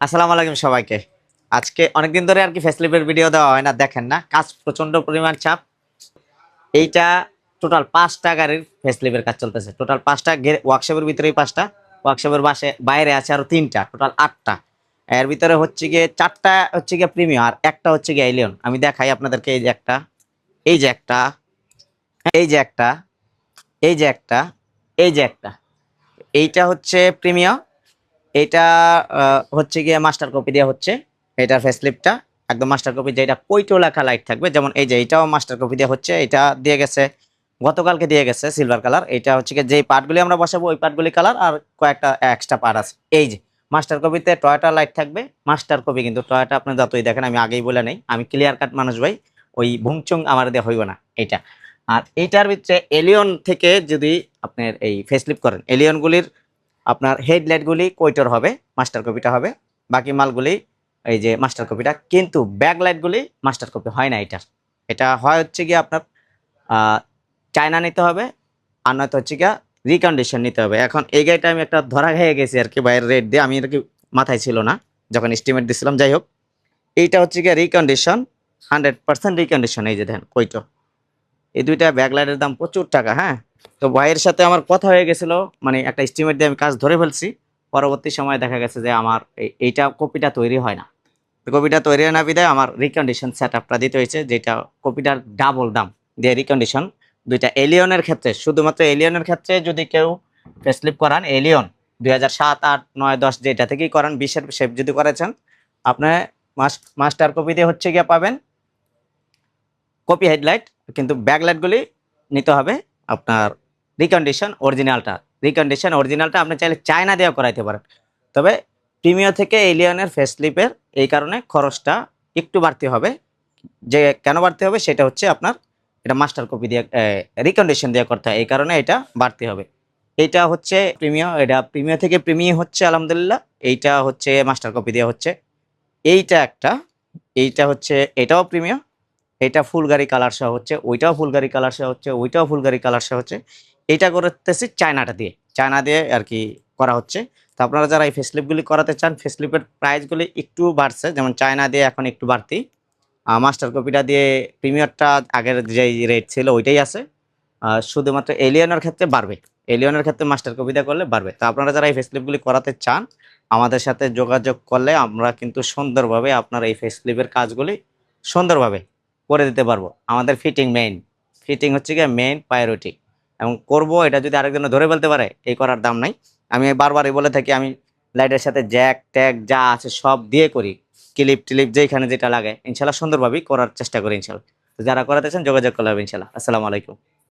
আসসালামু আলাইকুম সবাইকে। আজকে অনেকদিন ধরে আর কি ফেসলিপের ভিডিও দেওয়া হয় না, দেখেন না, কাজ প্রচন্ড পরিমাণ চাপ। এইটা টোটাল 5টা গাড়ির ফেসলিপের কাজ চলতেছে। টোটাল 5টা ওয়ার্কশপের ভিতরেই 5টা, ওয়ার্কশপের বাইরে আছে আরো 3টা, টোটাল 8টা। এর ভিতরে হচ্ছে গিয়ে 4টা হচ্ছে গিয়ে প্রিমিয়াম আর একটা হচ্ছে গিয়ে এলিয়ন। আমি দেখাই আপনাদেরকে, এই যে একটা, এই যে একটা, এই যে একটা, এই যে একটা, এই যে একটা। এইটা হচ্ছে প্রিমিয়াম। এটা হচ্ছে গিয়ে মাস্টার কপি দেওয়া হচ্ছে। এটার ফেসলিপটা একদম মাস্টার কপি, যেটা কইটো লেখা লাইট থাকবে। যেমন এই যে এটাও মাস্টার কপি দেওয়া হচ্ছে, এটা দিয়ে গেছে গতকালকে, দিয়ে গেছে সিলভার কালার। এটা হচ্ছে গিয়ে যেই পার্টগুলি আমরা বসাবো ওই পার্টগুলি কালার, আর কয়েকটা এক্সট্রা পার্ট আছে। এই যে মাস্টার কপিতে টয়োটা লাইট থাকবে, মাস্টার কপি কিন্তু টয়োটা আপনি যতই দেখেন, আমি আগেই বলে নেই, আমি ক্লিয়ার কাট মানুষ ভাই, ওই ভুংচুং আমার দিয়ে হইব না এটা। আর এইটার ভিতরে এলিয়ন থেকে যদি আপনার এই ফেসলিপ করেন, এলিয়নগুলির আপনার হেডলাইটগুলি কোইটার হবে, মাস্টার কপিটা হবে। বাকি মালগুলি এই যে মাস্টার কপিটা, কিন্তু ব্যাকলাইটগুলি মাস্টার কপি হয় না এটার। এটা হয় হচ্ছে গিয়ে আপনার চায়না নিতে হবে, আর নয়তো হচ্ছে গিয়া রিকন্ডিশন নিতে হবে। এখন এই গাড়িটা আমি একটা ধরা খেয়ে গেছি আর কি, বাইরের রেট দিয়ে, আমি আর কি মাথায় ছিল না যখন এস্টিমেট দিছিলাম। যাই হোক, এইটা হচ্ছে গিয়ে রিকন্ডিশন, 100% রিকন্ডিশন। এই যে দেখেন কইটো, এই দুইটা ব্যাকলাইটের দাম প্রচুর টাকা। হ্যাঁ, তো ভাইয়ের সাথে আমার কথা হয়ে গেছিল, মানে একটা এস্টিমেট দিয়ে আমি কাজ ধরে ফেলছি। পরবর্তী সময় দেখা গেছে যে আমার এইটা কপিটা তৈরি হয় না। তো কপিটা তৈরি হয় না বিধায় আমার রিকন্ডিশন সেট আপটা দিতে হয়েছে, যেটা কপিটার ডাবল দাম দিয়ে রিকন্ডিশন। দুইটা এলিয়নের ক্ষেত্রে, শুধুমাত্র এলিয়নের ক্ষেত্রে যদি কেউ ফেসলিপ করান, এলিয়ন 2007, 8, 9, 10 যেটা থেকেই করান, 20-এর শেপ যদি করেছেন, আপনার মাস্টার কপি দিয়ে হচ্ছে গিয়ে পাবেন কপি হেডলাইট, কিন্তু ব্যাকলাইটগুলি নিতে হবে আপনার রিকন্ডিশন অরিজিনালটা। রিকন্ডিশন অরিজিনালটা আপনি চাইলে চায়না দিয়ে করাইতে পারেন, তবে প্রিমিয়ার থেকে এলিয়নের ফেসলিপের এই কারণে খরচটা একটু বাড়তি হবে। যে কেন বাড়তি হবে সেটা হচ্ছে আপনার এটা মাস্টার কপি দিয়ে রিকন্ডিশন দিয়ে করতে হয়, এই কারণে এটা বাড়তি হবে। এইটা হচ্ছে প্রিমিয়াম, এটা প্রিমিয়ার থেকে প্রিমিয়াম হচ্ছে আলহামদুলিল্লাহ। এইটা হচ্ছে মাস্টার কপি দিয়ে হচ্ছে। এইটা একটা, এইটা হচ্ছে, এটাও প্রিমিয়াম। এটা ফুল গাড়ি কালার সহ হচ্ছে, ওইটাও ফুল গাড়ি কালার সহ হচ্ছে, ওইটাও ফুল গাড়ি কালার সহ হচ্ছে। এইটা করতেছি চায়নাটা দিয়ে, চায়না দিয়ে আর কি করা হচ্ছে। তো আপনারা যারা এই ফেসলিপগুলি করাতে চান, ফেসলিপের প্রাইসগুলি একটু বাড়ছে, যেমন চায়না দিয়ে এখন একটু বাড়তি। মাস্টার কপিটা দিয়ে প্রিমিয়ারটা আগের যেই রেট ছিল ওইটাই আছে। শুধুমাত্র এলিয়নের ক্ষেত্রে বাড়বে, এলিয়নের ক্ষেত্রে মাস্টার কপিটা করলে বাড়বে। তো আপনারা যারা এই ফেসলিপগুলি করাতে চান, আমাদের সাথে যোগাযোগ করলে আমরা কিন্তু সুন্দরভাবে আপনার এই ফেসলিপের কাজগুলি সুন্দরভাবে করে দিতে পারবো। আমাদের ফিটিং মেইন, ফিটিং হচ্ছে গিয়ে মেইন প্রায়োরিটি, এবং করব। এটা যদি আরেকজনে ধরে ফেলতে পারে, এই করার দাম নাই। আমি বারবারই বলে থাকি, আমি লাইটের সাথে জ্যাক ট্যাগ যা আছে সব দিয়ে করি, ক্লিপ টিলিপ যেখানে যেটা লাগে ইনশাল্লাহ সুন্দরভাবেই করার চেষ্টা করি ইনশাল্লাহ। তো যারা করাতে চান যোগাযোগ করলে হবে ইনশাল্লাহ। আসসালামু আলাইকুম।